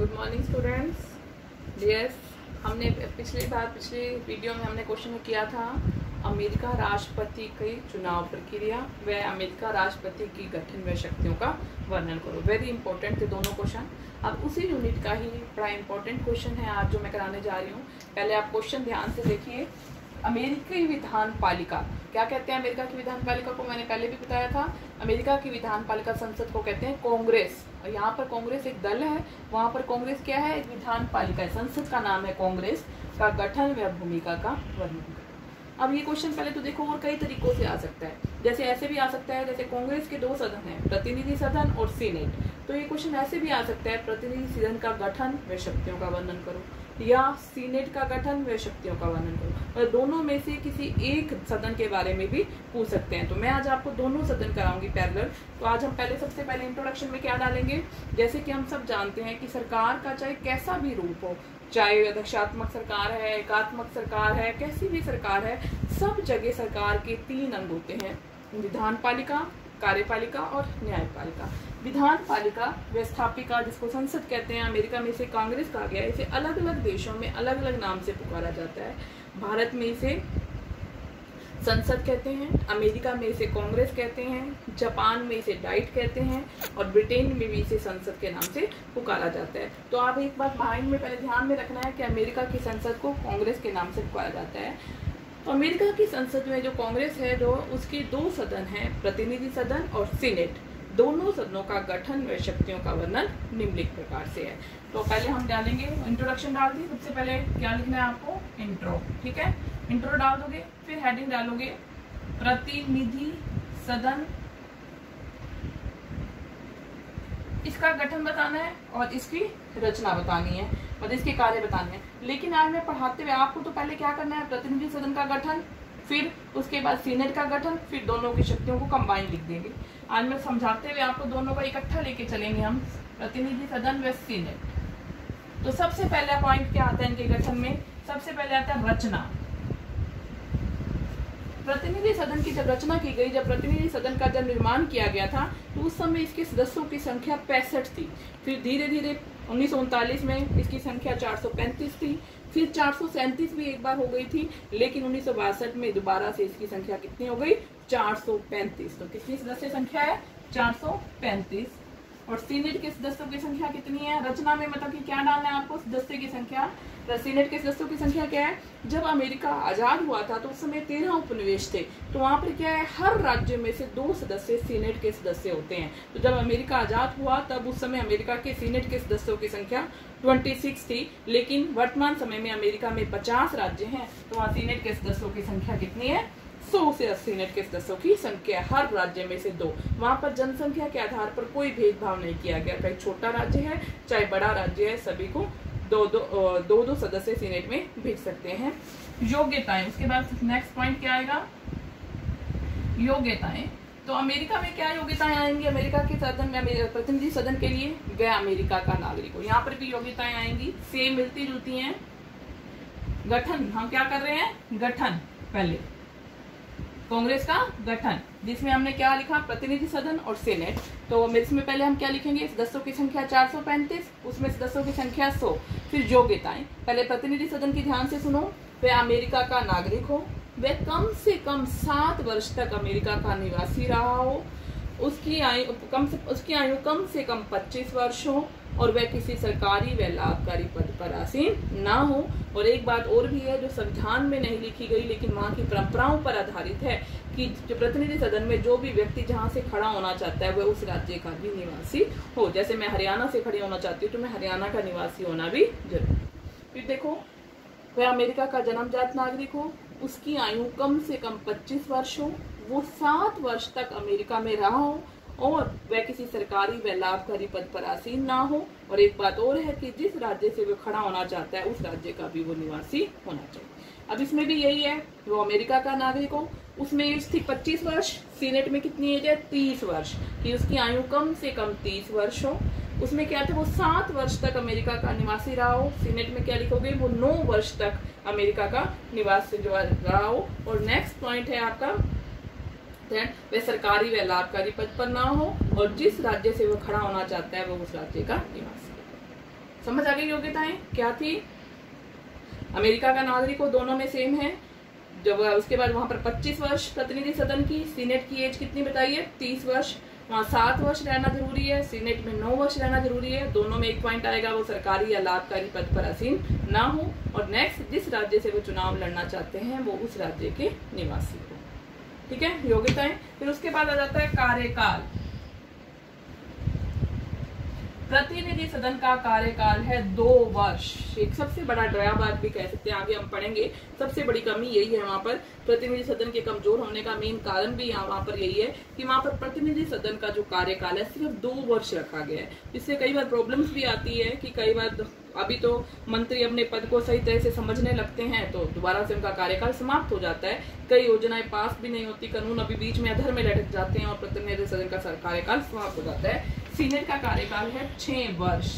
Good morning students. Yes, हमने पिछले video में हमने क्वेश्चन किया था अमेरिका राष्ट्रपति की चुनाव प्रक्रिया व अमेरिका राष्ट्रपति की गठन व शक्तियों का वर्णन करो। वेरी इंपॉर्टेंट थे दोनों क्वेश्चन। अब उसी यूनिट का ही बड़ा इंपॉर्टेंट क्वेश्चन है आज जो मैं कराने जा रही हूँ। पहले आप क्वेश्चन ध्यान से देखिए। अमेरिकी विधान पालिका क्या कहते हैं? अमेरिका की विधान पालिका को मैंने पहले भी बताया था। अमेरिका की विधान पालिका संसद को कहते हैं कांग्रेस। और यहाँ पर कांग्रेस एक दल है, वहाँ पर कांग्रेस क्या है? एक विधान पालिका है। संसद का नाम है कांग्रेस। का गठन व भूमिका का वर्णन करो। अब ये क्वेश्चन पहले तो देखो और कई तरीकों से आ सकता है। जैसे ऐसे भी आ सकता है, जैसे कांग्रेस के दो सदन हैं, प्रतिनिधि सदन और सीनेट। तो ये क्वेश्चन ऐसे भी आ सकता है, प्रतिनिधि सदन का गठन व शक्तियों का वर्णन करो, या सीनेट का गठन व शक्तियों का वर्णन करो। और दोनों में से किसी एक सदन के बारे में भी पूछ सकते हैं। तो मैं आज आपको दोनों सदन कराऊंगी पैरेलल। तो आज हम सबसे पहले इंट्रोडक्शन में क्या डालेंगे? जैसे कि हम सब जानते हैं कि सरकार का चाहे कैसा भी रूप हो, चाहे अध्यक्षात्मक सरकार है, एकात्मक सरकार है, कैसी भी सरकार है, सब जगह सरकार के 3 अंग होते हैं: विधान पालिका, कार्यपालिका और न्यायपालिका। विधान पालिका व्यवस्थापिका, जिसको संसद कहते हैं, अमेरिका में इसे कांग्रेस कहा गया है। इसे अलग अलग देशों में अलग अलग नाम से पुकारा जाता है। भारत में इसे संसद कहते हैं, अमेरिका में इसे कांग्रेस कहते हैं, जापान में इसे डाइट कहते हैं और ब्रिटेन में भी इसे संसद के नाम से पुकारा जाता है। तो आप एक बात माइंड में पहले ध्यान में रखना है कि अमेरिका की संसद को कांग्रेस के नाम से पुकारा जाता है। तो अमेरिका की संसद में जो कांग्रेस है, जो उसके 2 सदन हैं, प्रतिनिधि सदन और सीनेट। दोनों सदनों का गठन व शक्तियों का वर्णन निम्नलिखित प्रकार से है। तो पहले हम डालेंगे, इंट्रोडक्शन डाल दी। सबसे पहले क्या लिखना है आपको? इंट्रो। ठीक है, इंट्रो डाल दोगे, फिर हेडिंग डालोगे प्रतिनिधि सदन। इसका गठन बताना है और इसकी रचना बतानी है और इसके कार्य बताने हैं। लेकिन आज मैं पढ़ाते हुए आपको तो पहले क्या करना है? प्रतिनिधि सदन का गठन, फिर उसके बाद सीनेट का गठन, फिर दोनों की शक्तियों को कंबाइन लिख देंगे। आज मैं समझाते हुए आपको दोनों का इकट्ठा लेके चलेंगे हम, प्रतिनिधि सदन व सीनेट। तो सबसे पहला पॉइंट क्या आता है इनके गठन में? सबसे पहले आता है रचना। प्रतिनिधि सदन की जब रचना की गई, जब प्रतिनिधि सदन का जब निर्माण किया गया था, तो उस समय इसके सदस्यों की संख्या 65 थी। फिर धीरे धीरे 1939 में इसकी संख्या 435 थी, फिर 437 भी एक बार हो गई थी, लेकिन 1962 में दोबारा से इसकी संख्या कितनी हो गई? 435। तो कितनी सदस्य संख्या है? 435। और सीनेट के सदस्यों की संख्या कितनी है? रचना में मतलब कि क्या डालना है आपको? सदस्य की संख्या। सीनेट के सदस्यों की संख्या क्या है? जब अमेरिका आजाद हुआ था तो उस समय 13 उपनिवेश थे। तो वहां पर क्या है? हर राज्य में से 2 सदस्य सीनेट के सदस्य होते हैं। तो जब अमेरिका आजाद हुआ तब उस समय अमेरिका के सीनेट के सदस्यों की संख्या 26 थी। लेकिन वर्तमान समय में अमेरिका में 50 राज्य हैं, तो वहाँ सीनेट के सदस्यों की संख्या कितनी है? 100 से सीनेट के सदस्यों की संख्या, हर राज्य में से 2। वहां पर जनसंख्या के आधार पर कोई भेदभाव नहीं किया गया, चाहे छोटा राज्य है चाहे बड़ा राज्य है, सभी को दो सदस्य सीनेट में भेज सकते हैं। योग्यताएं, उसके बाद नेक्स्ट पॉइंट क्या आएगा? योग्यताएं। तो अमेरिका में क्या योग्यताएं आएंगी? अमेरिका के सदन में, प्रतिनिधि सदन के लिए वह अमेरिका का नागरिक हो। यहाँ पर भी योग्यताएं आएंगी, सेम मिलती जुलती हैं। गठन, हम क्या कर रहे हैं? गठन। पहले कांग्रेस का गठन, जिसमें हमने क्या लिखा? प्रतिनिधि सदन और सीनेट। तो इसमें पहले हम क्या लिखेंगे? सदस्यों की संख्या 435, उसमें सदस्यों की संख्या 100। फिर योग्यताएं, पहले प्रतिनिधि सदन की ध्यान से सुनो। वह अमेरिका का नागरिक हो, वह कम से कम 7 वर्ष तक अमेरिका का निवासी रहा हो, उसकी आयु कम से कम 25 वर्ष हो, और वह किसी सरकारी व लाभकारी पद पर आसीन ना हो। और एक बात और भी है जो संविधान में नहीं लिखी गई, लेकिन वहाँ की परंपराओं पर आधारित है कि जो प्रतिनिधि सदन में जो भी व्यक्ति जहाँ से खड़ा होना चाहता है वह उस राज्य का भी निवासी हो। जैसे मैं हरियाणा से खड़ी होना चाहती हूँ तो मैं हरियाणा का निवासी होना भी जरूरी। फिर देखो, वह अमेरिका का जन्मजात नागरिक हो, उसकी आयु कम से कम 25 वर्ष हो, वो 7 वर्ष तक अमेरिका में रहा हो, और वह किसी सरकारी व लाभकारी पद पर आसीन ना हो। और एक बात और है कि जिस राज्य से वो खड़ा होना चाहता है उस राज्य का भी वो निवासी होना चाहिए। अब इसमें भी यही है, वो अमेरिका का नागरिक हो, उसमें एज थी 25 वर्ष, सीनेट में कितनी एज है? 30 वर्ष, कि उसकी आयु कम से कम 30 वर्ष हो। उसमें क्या था? वो 7 वर्ष तक अमेरिका का निवासी रहा हो। सीनेट में क्या लिखोगे? वो 9 वर्ष तक अमेरिका का निवासी जो रहा हो। और नेक्स्ट पॉइंट है आपका, वह सरकारी व लाभकारी पद पर ना हो, और जिस राज्य से वो खड़ा होना चाहता है वो उस राज्य का निवासी। समझ आ गई योग्यताएं क्या थी? अमेरिका का नागरिक हो, दोनों में सेम है। जब उसके बाद वहां पर 25 वर्ष प्रतिनिधि सदन की, सीनेट की एज कितनी बताइए? 30 वर्ष। वहाँ 7 वर्ष रहना जरूरी है, सीनेट में 9 वर्ष रहना जरूरी है। दोनों में एक पॉइंट आएगा, वो सरकारी या लाभकारी पद पर आसीन ना हो। और नेक्स्ट, जिस राज्य से वो चुनाव लड़ना चाहते हैं वो उस राज्य के निवासी हो। ठीक है, योग्यताएं। फिर उसके बाद आ जाता है कार्यकाल। प्रतिनिधि सदन का कार्यकाल है 2 वर्ष। एक सबसे बड़ा ड्राबैक भी कह सकते हैं, आगे हम पढ़ेंगे। सबसे बड़ी कमी यही है वहां पर, प्रतिनिधि सदन के कमजोर होने का मेन कारण भी वहां पर यही है कि वहां पर प्रतिनिधि सदन का जो कार्यकाल है सिर्फ 2 वर्ष रखा गया है। इससे कई बार प्रॉब्लम्स भी आती है कि कई बार अभी तो मंत्री अपने पद को सही तरह से समझने लगते हैं तो दोबारा से उनका कार्यकाल समाप्त हो जाता है। कई योजनाएं पास भी नहीं होती, कानून अभी बीच में अधर में लटक जाते हैं और प्रतिनिधि सदन का कार्यकाल समाप्त हो जाता है। सीनेट का कार्यकाल है 6 वर्ष।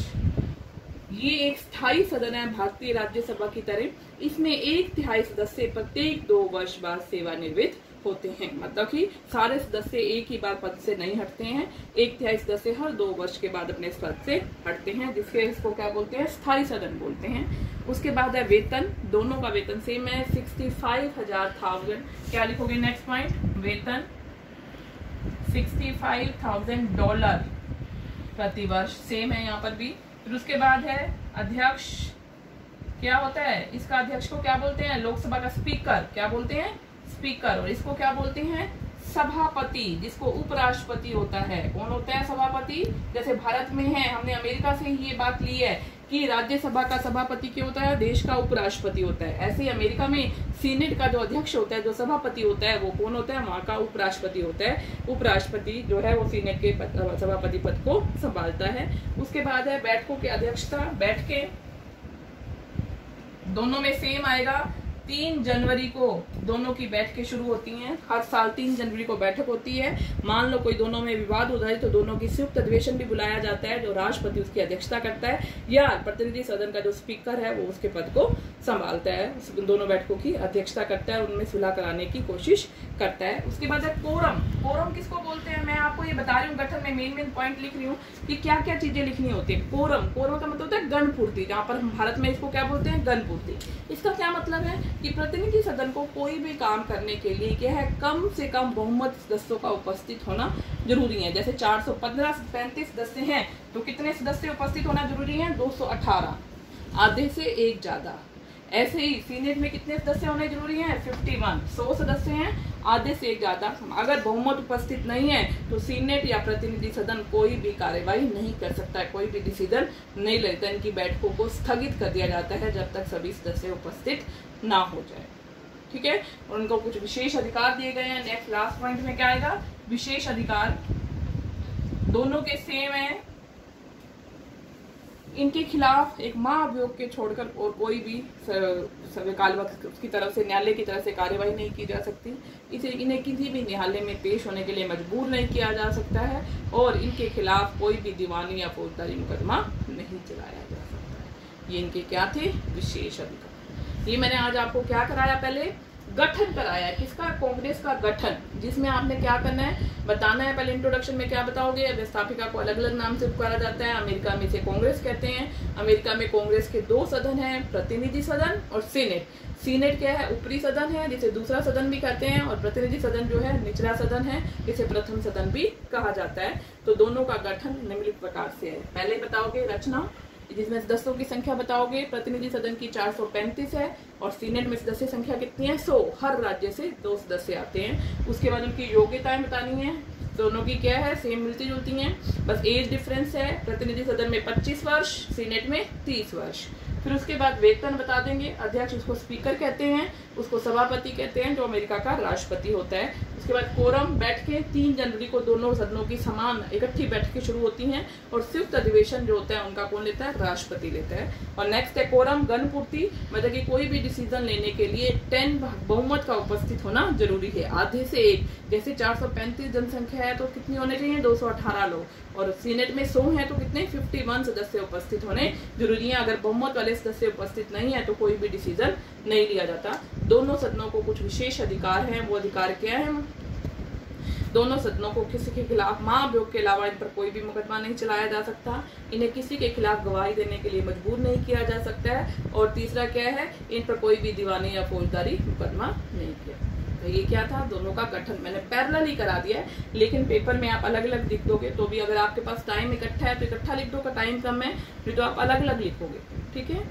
ये एक स्थायी सदन है भारतीय राज्यसभा की तरह। इसमें 1/3 सदस्य प्रत्येक 2 वर्ष बाद सेवानिवृत्त होते हैं, मतलब कि सारे सदस्य एक ही बार पद से नहीं हटते हैं। 1/3 सदस्य हर 2 वर्ष के बाद अपने पद से हटते हैं, जिसके इसको क्या बोलते हैं? स्थायी सदन बोलते हैं। उसके बाद है वेतन। दोनों का वेतन सेम है, 65,000। क्या लिखोगे नेक्स्ट पॉइंट? वेतन $65,000 प्रति वर्ष, सेम है यहाँ पर भी। फिर उसके बाद है अध्यक्ष। क्या होता है इसका? अध्यक्ष को क्या बोलते हैं? लोकसभा का स्पीकर क्या बोलते हैं? स्पीकर। और इसको क्या बोलते हैं? सभापति, जिसको उपराष्ट्रपति होता है। कौन होता है सभापति? जैसे भारत में है, हमने अमेरिका से ही ये बात ली है कि राज्यसभा का सभापति क्या होता है? देश का उपराष्ट्रपति होता है। ऐसे ही अमेरिका में सीनेट का जो अध्यक्ष होता है, जो सभापति होता है, वो कौन होता है? वहां का उपराष्ट्रपति होता है। उपराष्ट्रपति जो है वो सीनेट के सभापति पद को संभालता है। उसके बाद है बैठकों की अध्यक्षता। बैठकें दोनों में सेम आएगा। 3 जनवरी को दोनों की बैठकें शुरू होती हैं। हर साल 3 जनवरी को बैठक होती है। मान लो कोई दोनों में विवाद हो जाए तो दोनों की संयुक्त अधिवेशन भी बुलाया जाता है, जो राष्ट्रपति उसकी अध्यक्षता करता है या प्रतिनिधि सदन का जो स्पीकर है वो उसके पद को संभालता है, दोनों बैठकों की अध्यक्षता करता है, उनमें सुलह कराने की कोशिश करता है। उसके बाद है कोरम। कोरम किसको बोलते हैं? मैं आपको ये बता रही हूँ, गठन में मेन पॉइंट लिख रही हूँ कि क्या क्या चीजें लिखनी होती है। कोरम, कोरम का मतलब होता है गणपूर्ति, जहाँ पर हम भारत में इसको क्या बोलते हैं? गणपूर्ति। इसका क्या मतलब है कि प्रतिनिधि सदन को कोई भी काम करने के लिए क्या है, कम से कम बहुमत सदस्यों का उपस्थित होना जरूरी है। जैसे 435 सदस्य हैं तो कितने सदस्य उपस्थित होना जरूरी है? 218, आधे से एक ज्यादा। ऐसे ही सीनेट में कितने सदस्य होने जरूरी हैं? 51, 100 सदस्य हैं, आधे से एक ज्यादा। अगर बहुमत उपस्थित नहीं है तो सीनेट या प्रतिनिधि सदन कोई भी कार्यवाही नहीं कर सकता है, कोई भी डिसीजन नहीं लेता। इनकी बैठकों को स्थगित कर दिया जाता है जब तक सभी सदस्य उपस्थित ना हो जाए। ठीक है, और उनको कुछ विशेष अधिकार दिए गए हैं। नेक्स्ट लास्ट पॉइंट में क्या आएगा? विशेष अधिकार। दोनों के सेम है। इनके खिलाफ एक महाअभियोग के छोड़कर और कोई भी की तरफ से, न्यायालय की तरफ से कार्यवाही नहीं की जा सकती। इसे इन्हें किसी भी न्यायालय में पेश होने के लिए मजबूर नहीं किया जा सकता है और इनके खिलाफ कोई भी दीवानी या फौजदारी मुकदमा नहीं चलाया जा सकता है। ये इनके क्या थे? विशेष अधिकार। ये मैंने आज आपको क्या कराया? पहले गठन कराया है। किसका? कांग्रेस का गठन, जिसमें आपने क्या करना है? बताना है। पहले इंट्रोडक्शन में क्या बताओगे? व्यवस्थापिका को अलग अलग नाम से पुकारा जाता है। अमेरिका में इसे कांग्रेस कहते हैं। अमेरिका में कांग्रेस के 2 सदन हैं, प्रतिनिधि सदन और सीनेट। सीनेट क्या है? ऊपरी सदन है, जिसे दूसरा सदन भी कहते हैं, और प्रतिनिधि सदन जो है निचला सदन है, जिसे प्रथम सदन भी कहा जाता है। तो दोनों का गठन निम्नलिखित प्रकार से है। पहले बताओगे रचना, जिसमें सदस्यों की संख्या बताओगे। प्रतिनिधि सदन की 435 है और सीनेट में सदस्य संख्या कितनी है? 100। हर राज्य से 2 सदस्य आते हैं। उसके बाद उनकी योग्यताएं बतानी है। दोनों की क्या है? सेम मिलती जुलती हैं, बस एज डिफरेंस है। प्रतिनिधि सदन में 25 वर्ष, सीनेट में 30 वर्ष। फिर उसके बाद वेतन बता देंगे। अध्यक्ष उसको स्पीकर कहते हैं, उसको सभापति कहते हैं, जो अमेरिका का राष्ट्रपति होता है। उसके बाद कोरम, बैठकें 3 जनवरी को दोनों सदनों की समान इकट्ठी बैठकें शुरू होती हैं और संयुक्त अधिवेशन जो होता है उनका कौन लेता है? राष्ट्रपति लेता है। और नेक्स्ट है कोरम, गणपूर्ति, मतलब कि कोई भी डिसीजन लेने के लिए 10 बहुमत का उपस्थित होना जरूरी है, आधे से एक। जैसे 435 जनसंख्या है तो कितनी होने चाहिए? 218 लोग। और सीनेट में 100 है तो कितने? 51 सदस्य उपस्थित होने जरूरी है। अगर बहुमत वाले सदस्य उपस्थित नहीं है तो कोई भी डिसीजन नहीं लिया जाता। दोनों सदनों को कुछ विशेष अधिकार हैं। वो अधिकार क्या है? दोनों सदनों को किसी के खिलाफ महाभियोग के अलावा इन पर कोई भी मुकदमा नहीं चलाया जा सकता। इन्हें किसी के खिलाफ गवाही देने के लिए मजबूर नहीं किया जा सकता है। और तीसरा क्या है, इन पर कोई भी दीवानी या फौजदारी मुकदमा नहीं किया। तो ये क्या था, दोनों का गठन मैंने पैरेलल ही करा दिया है, लेकिन पेपर में आप अलग अलग लिख दोगे तो भी, अगर आपके पास टाइम इकट्ठा है तो इकट्ठा लिख दो, का टाइम कम है फिर तो आप अलग अलग लिखोगे। ठीक है।